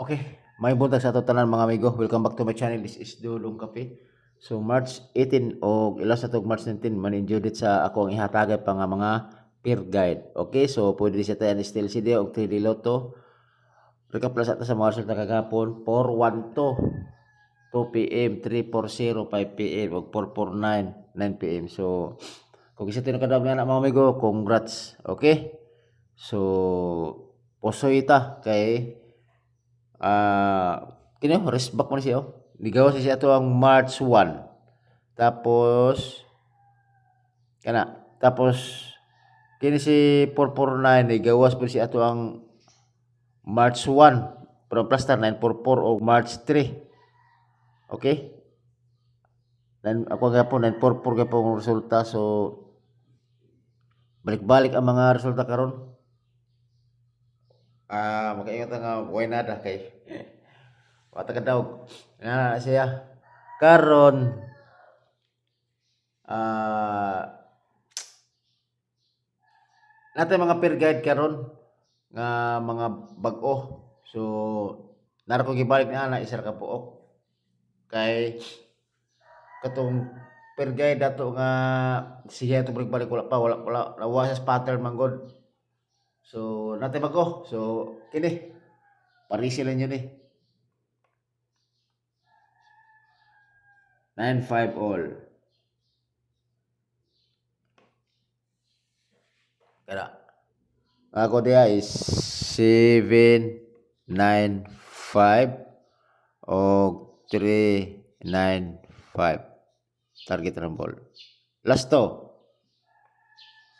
Okay, may buntag sa ato tanan mga amigo. Welcome back to my channel. This is Dulong Cafe. So March 18 o ilas sa tug March 19 man-enjoy dit sa ako ang ihatagay pa nga mga peer guide. Okay, so pwede siya tayo still CD o 3D Lotto. Recap plus ato sa mga resulta kagapon 412 2 PM, 340 5 PM ug 449 9 PM. So kung isa tayo nakadawag na mga amigo, congrats. Okay? So posoy ta kay kini rest back mo na siya. Ligaw siya ato ang March 1. Tapos tapos kini si 449 ligawas po siya ato ang March 1. Pero plus 944 o March 3. Okay? Ako gapon 944 gapon ang resulta. So balik-balik ang mga resulta karon. Makaingat nga way nada kay wata ka daw na siya karon natin mga peer guide karon nga mga bag-o. So nara ko gibalik na ana isa ka puok kay katong peer guide dato nga siya to balik wala nawa sa pattern man god. So natin bag-o. So kini parisi lang yun 9-5 all. Kaya ako dia is 795 o 395 target ng ball. Last to.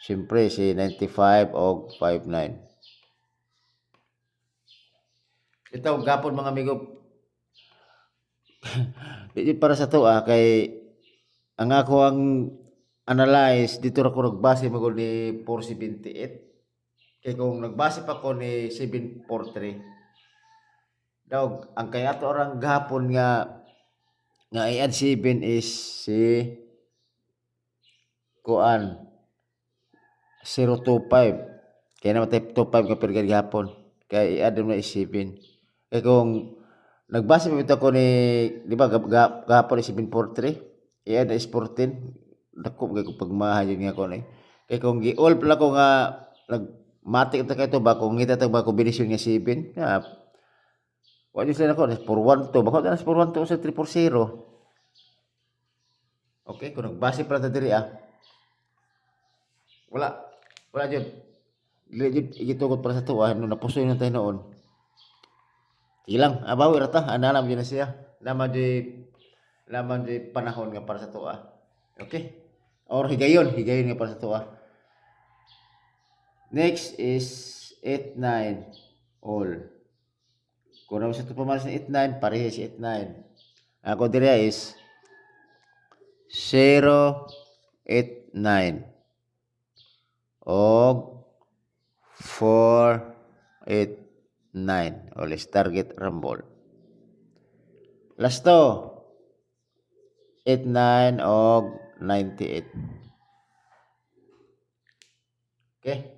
Siyempre si 95 o 59. Ito gapon mga amigo. Di para sa to kay ang ako ang analyze dito ra ko nagbase magol ni 478. Kay kung nagbase pa ko ni 743 daw ang kay ato orang gapon nga i-add 7 is si kuan 025 kaya naman type 25 ka per gapon kay i-add mo na is 7 kay kung nagbase pa ko ni di ba gapon is 743 i-add is 14 dako kay kung pagmahayon nga ko ni kay kung gi-all pala ko nga nagmatik ta kay to ba kung ngita ta ba kombinasyon nga 7 wala sila na ko, 412. Baka na 412 sa 340. Okay, kung nagbase pala ta diri Wala. Wala jud. Dili jud igitugot para sa tuwa no napusoy na tayo noon. Ilang abawi ra ta, analam jud na siya. Laman di panahon nga para sa tuwa. Okay? Or higayon nga para sa tuwa. Next is 89 all. Kung naman sa pamalas ng 89, pareha si 89. Ako diri is 089 og 489 ulit target rumble. Last to 89 og 98. Okay?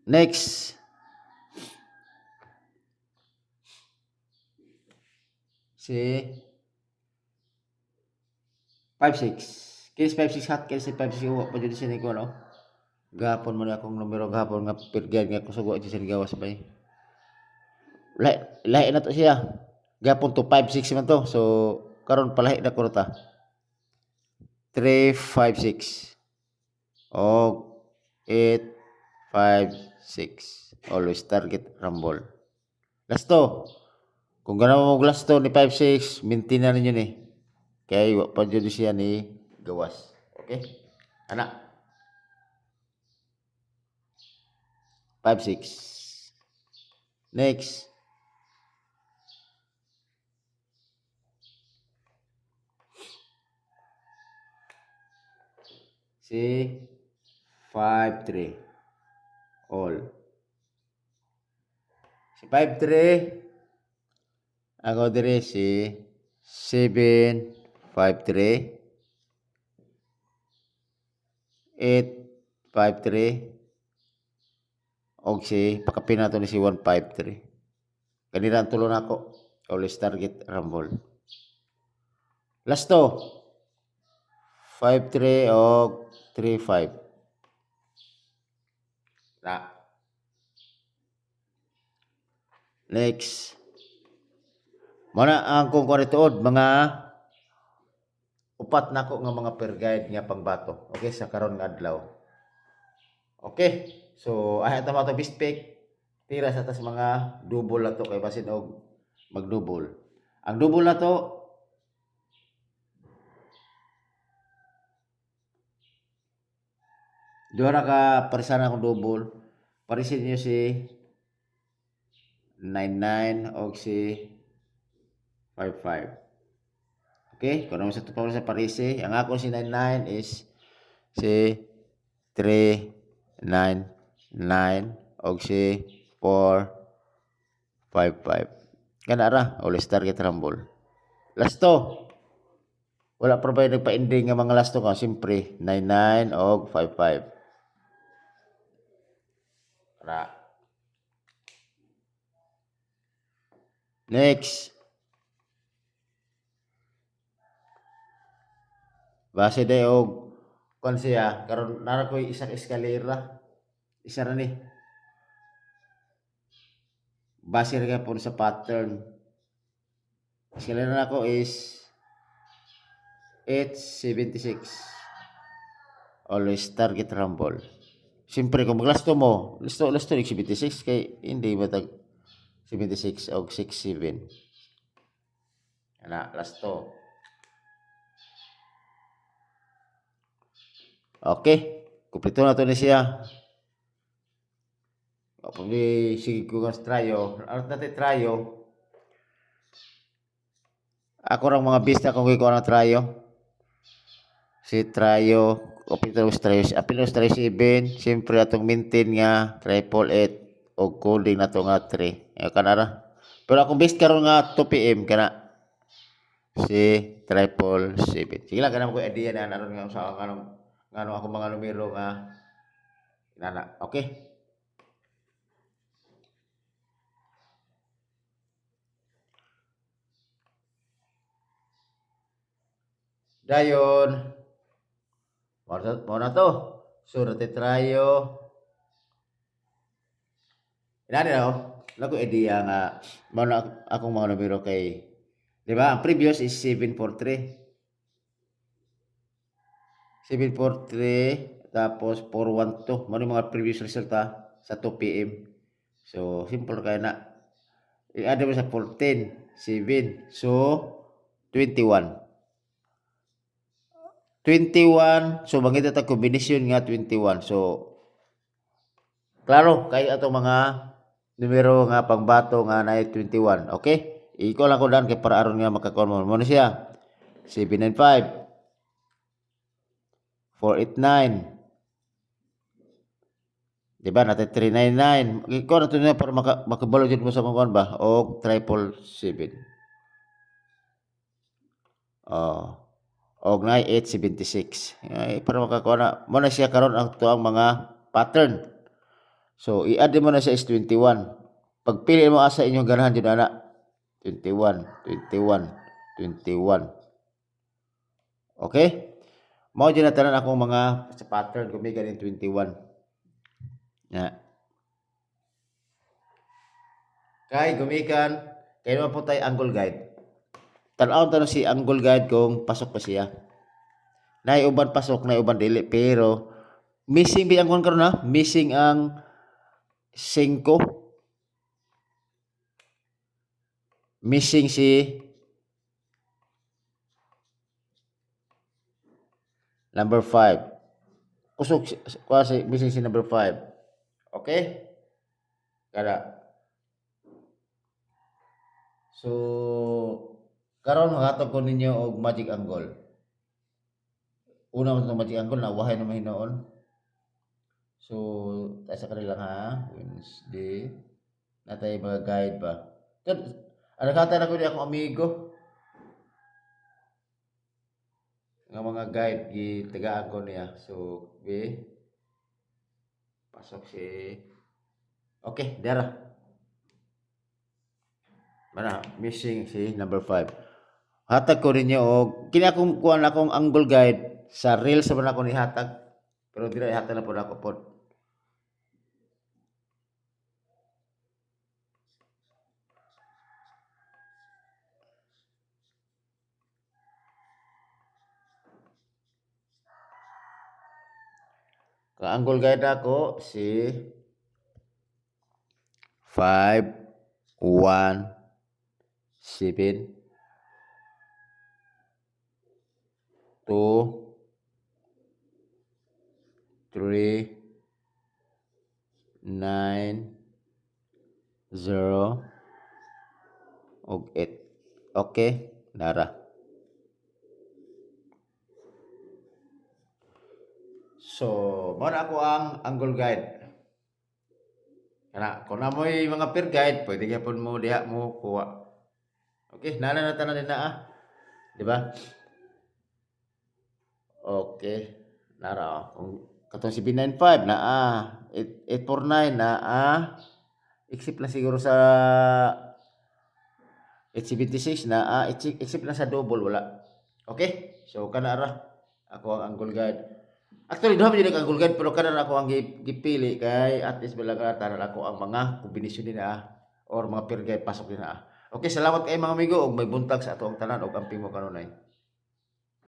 Next. Si 56. Kini 56 hot, kini 56 uwa pa jud siya ko no. Gapon man akong numero gapon nga pergyan nga kusugo siya gawas ba. Lahi na to siya. Gapon to 56 man to. So karon palahi na ko ta. 356 o 856 always target rumble. Last to. Kung ganaw mo last to ni 56, maintain na ninyo ni. Kaya iwa pa dyan siya ni gawas. Okay? Anak. 5-6. Next. Si 5-3. All. Si 5-3. Ako dire si 7-5-3. 8-5-3 og si pakapin nato ni si 153. Kanina ang tulo nako. Always target rumble. Last to. 5-3 og 3-5. Na. Next. Mana ang kung kurituod mga upat nako nga mga per guide nga pangbato. Okay, sa karon nga adlaw. Okay. So ay ata mato best pick. Tira sa tas mga double na to kay basin og mag-double. Ang double na to duha na ka parisana akong double. Parisin niyo si 99 og si 55. Okay, kung naman sa tupaw sa parisi, ang ako si 99 is si 399 og si 455. Kana ra, always target rumble. Last to. Wala pa ba nagpa-ending nga mga last to ka, siyempre 99 og 55. Ra. Next. Base day og kon siya karon nara ko isang eskalera. Isa ra ni. Base ra gyapon sa pattern. Eskalera nako is 876. Always target rumble. Siyempre kung maglasto mo, lasto 76 kay hindi matag 76 og 67. Ana lasto. Okay, kumpleto na to ni siya. Pwede sige ko nga trayo. Ano natin trayo? Ako rang mga bista kung ko ng trayo. Si trayo, Opitos trayo, Apilos trayo 7, siyempre atong maintain nga 888 o coding na to nga 3. Kanara. Pero akong best karon nga 2 PM kana si 777. Sige lang kanang ko idea na naron nga sa ngano ako mga numero nga nana. Okay. Dayon. Mo na to. So trayo. Inani na lago idea nga mao na akong mga numero kay di ba? Ang previous is 743. 743 tapos 412. Mao ni mga previous resulta sa 2 PM. So simple kay na. I-add mo sa 14, 7. So 21. 21. So mangita ta kombinasyon nga 21. So klaro kay ato mga numero nga pangbato nga na 21. Okay? Iko lang ko dan kay para aron nga makakuha mo. Mo na siya. 795. 489. Diba natin 399. Ikaw na ito na para makabalo dyan mo sa mga ba? O 777. O 876. Para makakuha na. Muna siya karon ang ito ang mga pattern. So i-add mo na siya is 21. Pagpili mo asa inyong ganahan dyan na 21, 21, 21. Okay? Mao dyan na tanan akong mga sa pattern gumigan in 21. Yeah. Kay gumikan kay naman po tayo angle guide. Tanaw tanong si angle guide kung pasok pa siya. Nay uban pasok, nay uban dili pero missing bi ang kon karon na, missing ang 5. Missing si number 5. Kusog kasi missing si number 5. Okay? Kada. So karon mahatag ko ninyo og magic angle. Una man itong magic angle na wahay na mahinoon. So tayo sa kanila ha, Wednesday. Natay mga guide ba. Ano kata na ko di akong amigo. Nga mga guide gitagaan ko niya. So pasok si Okay, dara. Mana missing si number 5. Hatag ko ninyo og kini akong kuan akong angle guide sa reels sa man ako ni hatag. Pero dira ihatag na pud ako pod. Ka angle guide ako si 5 1 7 2 3 9 0 og 8. Okay, nara. So, mo na ako ang angle guide. Kana kung namoy mga peer guide, pwede gyapon mo diha mo kuha. Okay, nana na tanan din na di ba? Okay. Nara kung katong si B95 na 849 na except na siguro sa 876 na except na sa double wala. Okay? So kana ra ako ang angle guide. Actually, duha man jud ang angle guide pero kana na ako ang gipili kay at least balaga tanan ako ang mga kombinasyon din or mga peer guide pasok din na. Okay, salamat kay mga amigo og may buntag sa ato ang tanan og amping mo kanunay.